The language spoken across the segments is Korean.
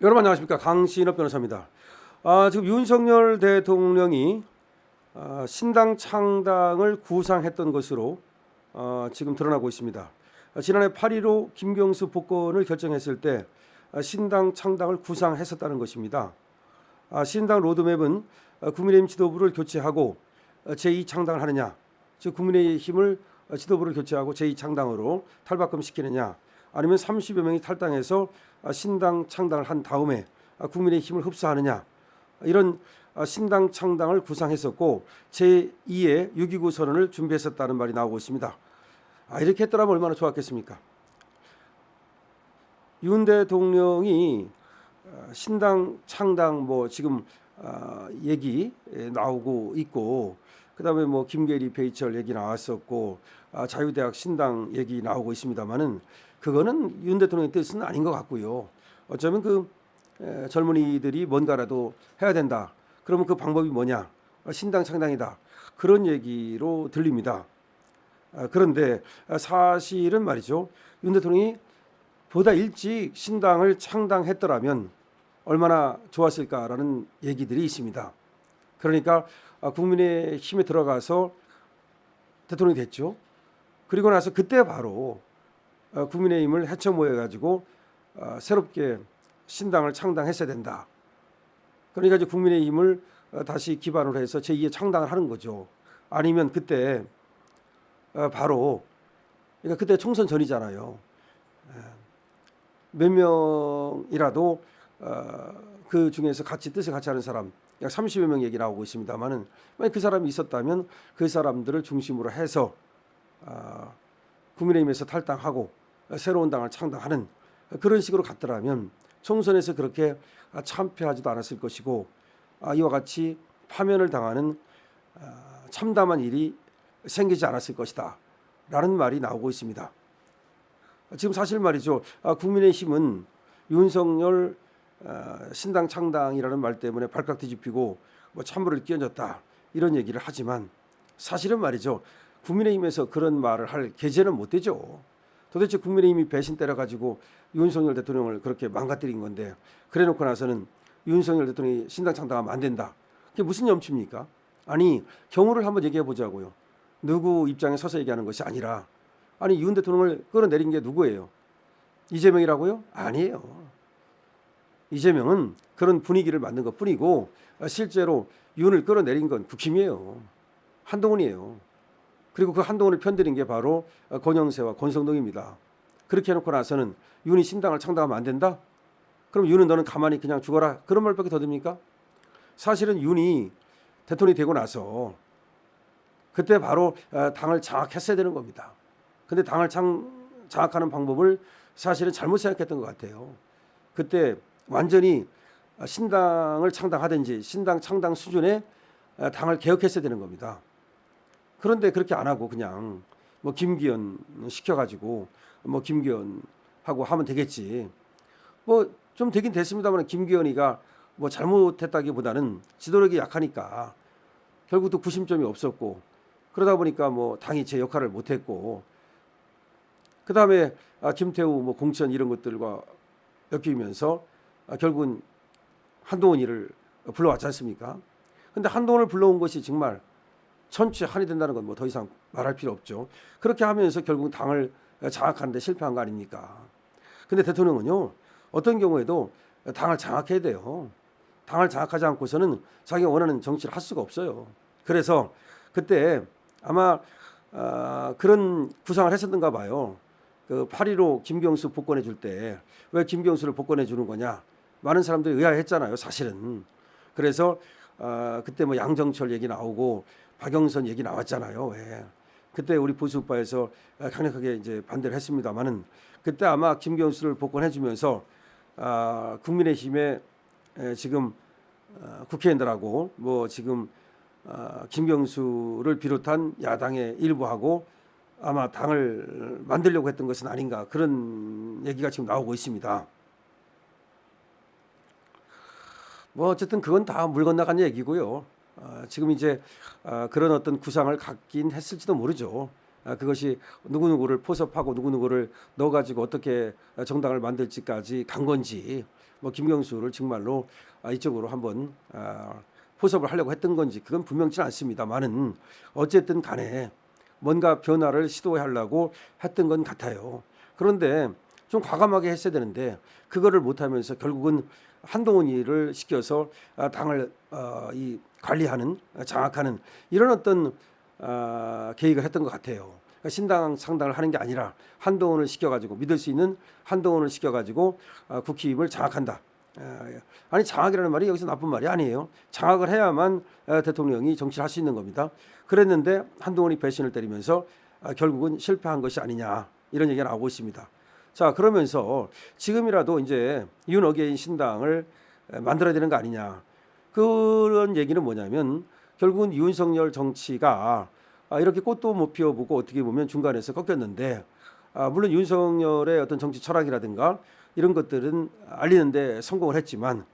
여러분 안녕하십니까, 강신업 변호사입니다. 지금 윤석열 대통령이 신당 창당을 구상했던 것으로 지금 드러나고 있습니다. 지난해 8.15 김경수 복권을 결정했을 때 신당 창당을 구상했었다는 것입니다. 신당 로드맵은 국민의힘 지도부를 교체하고 제2창당을 하느냐, 즉 국민의힘을 지도부를 교체하고 제2창당으로 탈바꿈시키느냐, 아니면 30여 명이 탈당해서 신당 창당을 한 다음에 국민의힘을 흡수하느냐, 이런 신당 창당을 구상했었고 제2의 6.29 선언을 준비했었다는 말이 나오고 있습니다. 이렇게 했더라면 얼마나 좋았겠습니까? 윤 대통령이 신당 창당 지금 얘기 나오고 있고, 그다음에 김계리 배희철 얘기 나왔었고, 자유대학 신당 얘기 나오고 있습니다만은 그거는 윤 대통령의 뜻은 아닌 것 같고요. 어쩌면 젊은이들이 뭔가라도 해야 된다. 그러면 그 방법이 뭐냐? 신당 창당이다. 그런 얘기로 들립니다. 그런데 사실은 말이죠, 윤 대통령이 보다 일찍 신당을 창당했더라면 얼마나 좋았을까라는 얘기들이 있습니다. 그러니까 국민의힘에 들어가서 대통령이 됐죠. 그리고 나서 그때 바로 국민의힘을 헤쳐 모여가지고 새롭게 신당을 창당했어야 된다. 그러니까 이제 국민의힘을 다시 기반으로 해서 제2의 창당을 하는 거죠. 아니면 그때 바로, 그러니까 그때 총선 전이잖아요. 몇 명이라도 그 중에서 뜻을 같이 하는 사람, 약 30여 명 얘기 나오고 있습니다만은, 만약 그 사람이 있었다면 그 사람들을 중심으로 해서 국민의힘에서 탈당하고 새로운 당을 창당하는 그런 식으로 갔더라면 총선에서 그렇게 참패하지도 않았을 것이고, 이와 같이 파면을 당하는 참담한 일이 생기지 않았을 것이다 라는 말이 나오고 있습니다. 지금 사실 말이죠, 국민의힘은 윤석열 신당 창당이라는 말 때문에 발칵 뒤집히고 찬물을 끼얹었다 이런 얘기를 하지만, 사실은 말이죠, 국민의힘에서 그런 말을 할 계제는 못 되죠. 도대체 국민의힘이 배신 때려가지고 윤석열 대통령을 그렇게 망가뜨린 건데, 그래놓고 나서는 윤석열 대통령이 신당 창당하면 안 된다. 그게 무슨 염치입니까? 아니, 경우를 한번 얘기해 보자고요. 누구 입장에 서서 얘기하는 것이 아니라, 아니 윤 대통령을 끌어내린 게 누구예요? 이재명이라고요? 아니에요. 이재명은 그런 분위기를 만든 것뿐이고, 실제로 윤을 끌어내린 건 국힘이에요. 한동훈이에요. 그리고 그 한동훈을 편드는 게 바로 권영세와 권성동입니다. 그렇게 해놓고 나서는 윤이 신당을 창당하면 안 된다? 그럼 윤은 너는 가만히 그냥 죽어라, 그런 말밖에 더 됩니까? 사실은 윤이 대통령이 되고 나서 그때 바로 당을 장악했어야 되는 겁니다. 근데 당을 장악하는 방법을 사실은 잘못 생각했던 것 같아요. 그때 완전히 신당을 창당하든지 신당 창당 수준의 당을 개혁했어야 되는 겁니다. 그런데 그렇게 안 하고 그냥 김기현 시켜가지고 김기현하고 하면 되겠지. 좀 되긴 됐습니다만, 김기현이가 잘못했다기보다는 지도력이 약하니까 결국 또 구심점이 없었고, 그러다 보니까 당이 제 역할을 못했고, 그 다음에 김태우 공천 이런 것들과 엮이면서 결국은 한동훈이를 불러왔지 않습니까? 근데 한동훈을 불러온 것이 정말 천추에 한이 된다는 건 더 이상 말할 필요 없죠. 그렇게 하면서 결국 당을 장악하는 데 실패한 거 아닙니까? 근데 대통령은요, 어떤 경우에도 당을 장악해야 돼요. 당을 장악하지 않고서는 자기가 원하는 정치를 할 수가 없어요. 그래서 그때 아마 그런 구상을 했었던가 봐요. 그 8.15 김경수 복권해 줄 때 왜 김경수를 복권해 주는 거냐, 많은 사람들이 의아했잖아요, 사실은. 그래서 그때 양정철 얘기 나오고 박영선 얘기 나왔잖아요. 왜? 그때 우리 보수파에서 강력하게 이제 반대를 했습니다만은, 그때 아마 김경수를 복권해 주면서 국민의힘의 지금 국회의원들하고 지금 김경수를 비롯한 야당의 일부하고 아마 당을 만들려고 했던 것은 아닌가, 그런 얘기가 지금 나오고 있습니다. 어쨌든 그건 다 물 건너간 얘기고요. 지금 이제 그런 어떤 구상을 갖긴 했을지도 모르죠. 그것이 누구누구를 포섭하고 누구누구를 넣어가지고 어떻게 정당을 만들지까지 간 건지, 뭐 김경수를 정말로 이쪽으로 한번 포섭을 하려고 했던 건지 그건 분명치는 않습니다만은 어쨌든 간에 뭔가 변화를 시도하려고 했던 건 같아요. 그런데 좀 과감하게 했어야 되는데 그거를 못하면서 결국은 한동훈이를 시켜서 당을 관리하는, 장악하는 이런 어떤 계획을 했던 것 같아요. 그러니까 신당 창당을 하는 게 아니라 한동훈을 시켜가지고, 믿을 수 있는 한동훈을 시켜가지고 국힘을 장악한다. 아니, 장악이라는 말이 여기서 나쁜 말이 아니에요. 장악을 해야만 대통령이 정치를 할 수 있는 겁니다. 그랬는데 한동훈이 배신을 때리면서 결국은 실패한 것이 아니냐, 이런 얘기가 나오고 있습니다. 자, 그러면서 지금이라도 이제 윤어게인 신당을 만들어야 되는 거 아니냐, 그런 얘기는 뭐냐면 결국은 윤석열 정치가 이렇게 꽃도 못 피워보고 어떻게 보면 중간에서 꺾였는데, 물론 윤석열의 어떤 정치 철학이라든가 이런 것들은 알리는데 성공을 했지만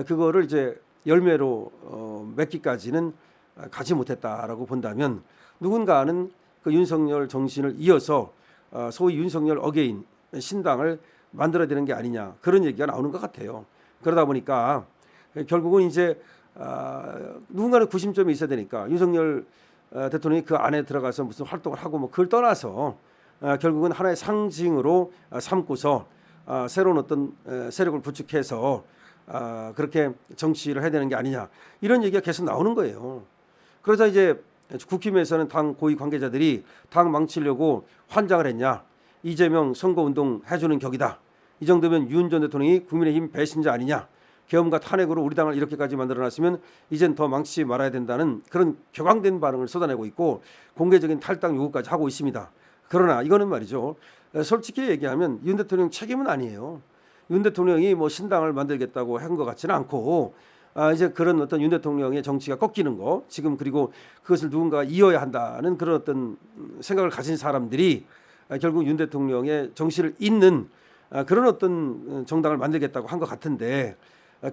그거를 이제 열매로 맺기까지는 가지 못했다라고 본다면, 누군가는 그 윤석열 정신을 이어서 소위 윤석열 어게인 신당을 만들어야 되는 게 아니냐, 그런 얘기가 나오는 것 같아요. 그러다 보니까 결국은 이제 누군가는 구심점이 있어야 되니까 윤석열 대통령이 그 안에 들어가서 무슨 활동을 하고 뭐 그걸 떠나서 결국은 하나의 상징으로 삼고서 새로운 어떤 세력을 구축해서 그렇게 정치를 해야 되는 게 아니냐, 이런 얘기가 계속 나오는 거예요. 그러자 이제 국힘에서는 당 고위 관계자들이 당 망치려고 환장을 했냐, 이재명 선거운동 해주는 격이다, 이 정도면 윤 전 대통령이 국민의힘 배신자 아니냐, 계엄과 탄핵으로 우리 당을 이렇게까지 만들어놨으면 이젠 더 망치지 말아야 된다는 그런 격앙된 반응을 쏟아내고 있고 공개적인 탈당 요구까지 하고 있습니다. 그러나 이거는 말이죠, 솔직히 얘기하면 윤 대통령 책임은 아니에요. 윤 대통령이 뭐 신당을 만들겠다고 한 것 같지는 않고, 이제 그런 어떤 윤 대통령의 정치가 꺾이는 거, 지금 그리고 그것을 누군가가 이어야 한다는 그런 어떤 생각을 가진 사람들이 결국 윤 대통령의 정신을 잇는 그런 어떤 정당을 만들겠다고 한 것 같은데,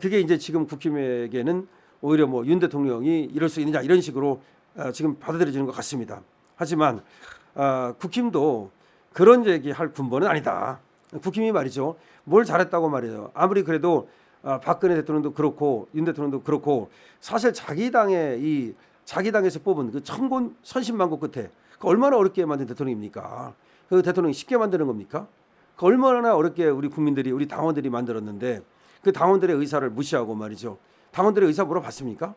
그게 이제 지금 국힘에게는 오히려 뭐 윤 대통령이 이럴 수 있느냐, 이런 식으로 지금 받아들여지는 것 같습니다. 하지만 국힘도 그런 얘기할 군번은 아니다. 국힘이 말이죠, 뭘 잘했다고 말이에요. 아무리 그래도 박근혜 대통령도 그렇고 윤 대통령도 그렇고 사실 자기 당에서 뽑은 그 천곤 선신만고 끝에 얼마나 어렵게 만든 대통령입니까? 그 대통령이 쉽게 만드는 겁니까? 얼마나 어렵게 우리 국민들이, 우리 당원들이 만들었는데 그 당원들의 의사를 무시하고 말이죠, 당원들의 의사 물어봤습니까?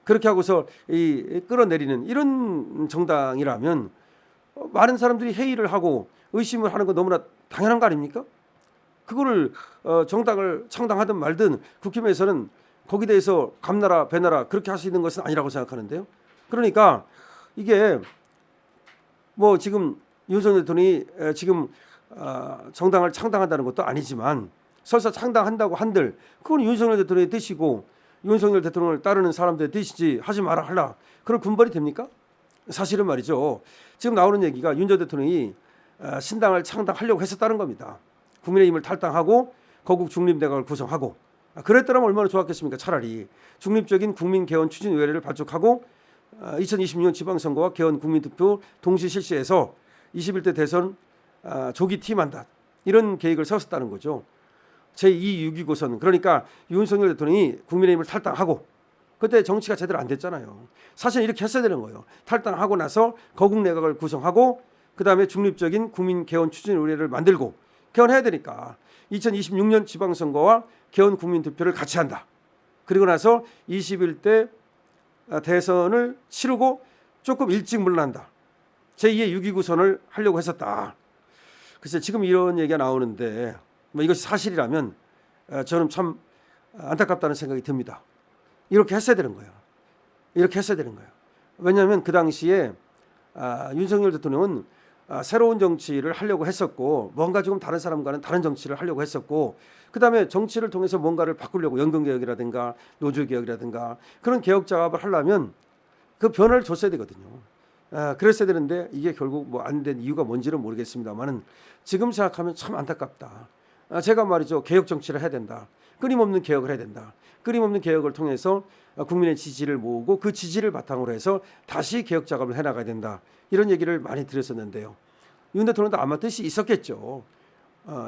그렇게 하고서 끌어내리는 이런 정당이라면 많은 사람들이 회의를 하고 의심을 하는 거 너무나 당연한 거 아닙니까? 그거를 정당을 창당하든 말든 국힘에서는 거기에 대해서 감나라 배나라 그렇게 할 수 있는 것은 아니라고 생각하는데요. 그러니까 이게 뭐 지금 윤석열 대통령이 지금 정당을 창당한다는 것도 아니지만 설사 창당한다고 한들 그건 윤석열 대통령의 뜻이고 윤석열 대통령을 따르는 사람들의 뜻이지, 하지 마라 하라 그런 군벌이 됩니까? 사실은 말이죠, 지금 나오는 얘기가 윤 전 대통령이 신당을 창당하려고 했었다는 겁니다. 국민의힘을 탈당하고 거국 중립내각을 구성하고, 그랬더라면 얼마나 좋았겠습니까? 차라리 중립적인 국민개헌 추진의회를 발족하고 2026년 지방선거와 개헌 국민투표 동시 실시해서 21대 대선 조기 팀한다, 이런 계획을 세웠다는 거죠. 제2 6.25선, 그러니까 윤석열 대통령이 국민의힘을 탈당하고, 그때 정치가 제대로 안 됐잖아요. 사실 이렇게 했어야 되는 거예요. 탈당하고 나서 거국 내각을 구성하고 그다음에 중립적인 국민 개헌 추진의회를 만들고 개헌해야 되니까 2026년 지방선거와 개헌 국민투표를 같이 한다. 그리고 나서 21대 대선을 치르고 조금 일찍 물러난다. 제2의 6.29선을 하려고 했었다. 글쎄 지금 이런 얘기가 나오는데 뭐 이것이 사실이라면 저는 참 안타깝다는 생각이 듭니다. 이렇게 했어야 되는 거예요. 이렇게 했어야 되는 거예요. 왜냐하면 그 당시에 윤석열 대통령은 새로운 정치를 하려고 했었고, 뭔가 조금 다른 사람과는 다른 정치를 하려고 했었고, 그다음에 정치를 통해서 뭔가를 바꾸려고 연금개혁이라든가 노조개혁이라든가 그런 개혁 작업을 하려면 그 변화를 줬어야 되거든요. 그랬어야 되는데 이게 결국 뭐 안 된 이유가 뭔지는 모르겠습니다만은 지금 생각하면 참 안타깝다. 제가 말이죠, 개혁 정치를 해야 된다. 끊임없는 개혁을 해야 된다. 끊임없는 개혁을 통해서 국민의 지지를 모으고 그 지지를 바탕으로 해서 다시 개혁 작업을 해나가야 된다. 이런 얘기를 많이 드렸었는데요. 윤 대통령도 아마 뜻이 있었겠죠.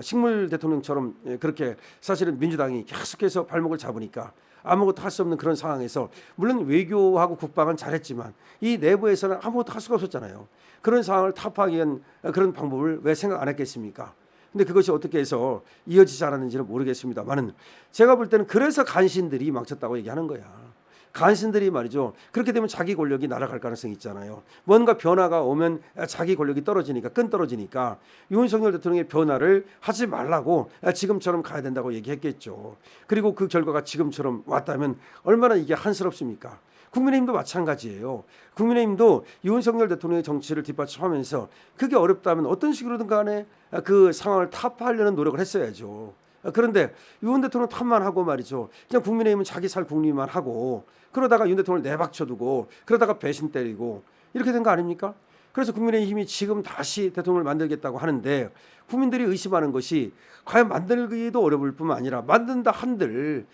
식물 대통령처럼 그렇게 사실은 민주당이 계속해서 발목을 잡으니까 아무것도 할 수 없는 그런 상황에서 물론 외교하고 국방은 잘했지만 이 내부에서는 아무것도 할 수가 없었잖아요. 그런 상황을 타파하기 위한 그런 방법을 왜 생각 안 했겠습니까? 근데 그것이 어떻게 해서 이어지지 않았는지는 모르겠습니다만은 제가 볼 때는 그래서 간신들이 망쳤다고 얘기하는 거야. 간신들이 말이죠. 그렇게 되면 자기 권력이 날아갈 가능성이 있잖아요. 뭔가 변화가 오면 자기 권력이 떨어지니까 끈 떨어지니까 윤석열 대통령의 변화를 하지 말라고 지금처럼 가야 된다고 얘기했겠죠. 그리고 그 결과가 지금처럼 왔다면 얼마나 이게 한스럽습니까? 국민의힘도 마찬가지예요. 국민의힘도 윤석열 대통령의 정치를 뒷받침하면서 그게 어렵다면 어떤 식으로든 간에 그 상황을 타파하려는 노력을 했어야죠. 그런데 윤 대통령 탓만 하고 말이죠. 그냥 국민의힘은 자기 살 국리만 하고 그러다가 윤 대통령을 내박쳐두고 그러다가 배신 때리고 이렇게 된 거 아닙니까? 그래서 국민의힘이 지금 다시 대통령을 만들겠다고 하는데 국민들이 의심하는 것이 과연 만들기도 어려울 뿐만 아니라 만든다 한들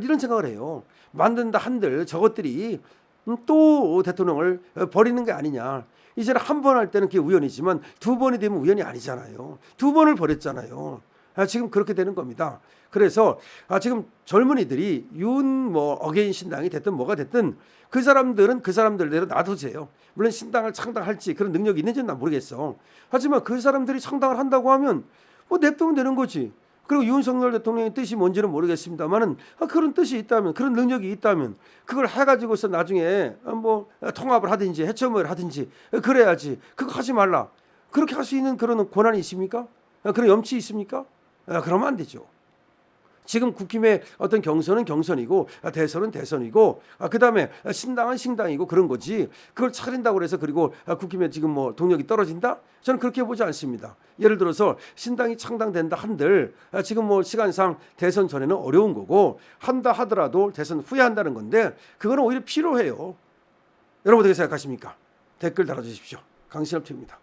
이런 생각을 해요. 만든다 한들 저것들이 또 대통령을 버리는 게 아니냐. 이제는 한 번 할 때는 그게 우연이지만 두 번이 되면 우연이 아니잖아요. 두 번을 버렸잖아요. 지금 그렇게 되는 겁니다. 그래서 지금 젊은이들이 어게인 신당이 됐든 뭐가 됐든 그 사람들은 그 사람들대로 놔두세요. 물론 신당을 창당할지 그런 능력이 있는지는 난 모르겠어. 하지만 그 사람들이 창당을 한다고 하면 뭐 냅두면 되는 거지. 그리고 윤석열 대통령의 뜻이 뭔지는 모르겠습니다만은 그런 뜻이 있다면 그런 능력이 있다면 그걸 해가지고서 나중에 뭐 통합을 하든지 해체를 하든지 그래야지. 그거 하지 말라. 그렇게 할 수 있는 그런 권한이 있습니까? 그런 염치 있습니까? 그러면 안 되죠. 지금 국힘의 어떤 경선은 경선이고 대선은 대선이고 그다음에 신당은 신당이고 그런 거지. 그걸 차린다고 해서 그리고 국힘에 지금 뭐 동력이 떨어진다? 저는 그렇게 보지 않습니다. 예를 들어서 신당이 창당된다 한들 지금 뭐 시간상 대선 전에는 어려운 거고 한다 하더라도 대선 후에 한다는 건데 그거는 오히려 필요해요. 여러분 어떻게 생각하십니까? 댓글 달아주십시오. 강신업 TV입니다.